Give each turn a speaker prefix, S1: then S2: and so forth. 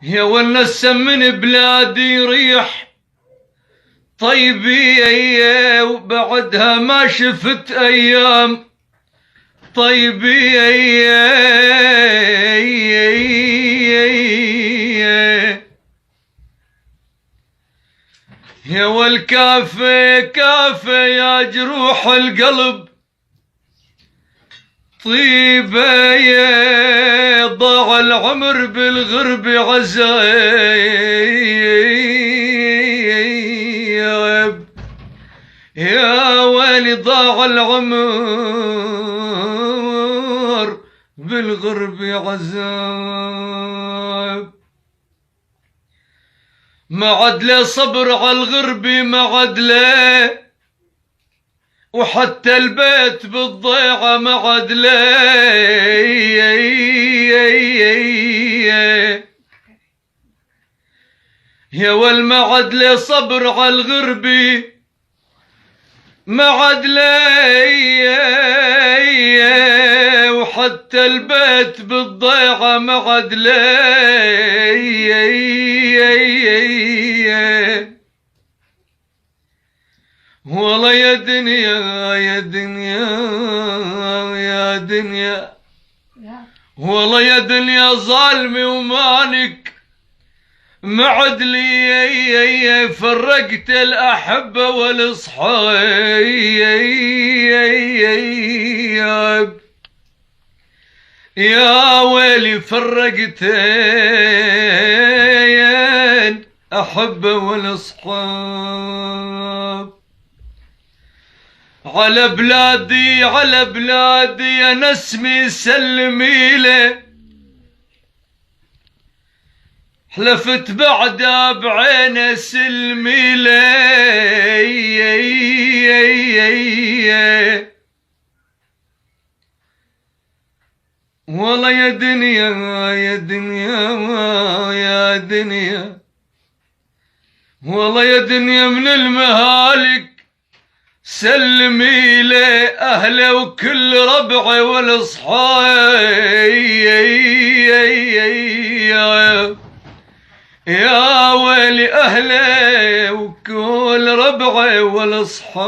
S1: يا والنسم من بلادي ريح طيبية وبعدها ما شفت أيام طيبية. يا والكافي كافي يا جروح القلب طيبة يا ضاع العمر بالغرب عزايب يا ويلي ضاع العمر بالغرب عزايب ما عد له صبر على الغرب ما عد له وحتى البيت بالضيعة ما عد له يا والما عد له صبر على الغرب ما عد له وحتى البيت بالضيعة ما عد له والله يا دنيا يا دنيا يا دنيا والله يا دنيا ظالمي ومالك معدلي فرقت الأحبة والأصحاب يا ويلي فرقت الأحبة والأصحاب على بلادي على بلادي يا نسمي سلمي له حلفت بعده بعينه سلمي له والله يا دنيا يا دنيا يا دنيا والله يا دنيا من المهالك سلمي لي أهله وكل ربعي والأصحاب يا ويلي أهله وكل ربعي والأصحاب.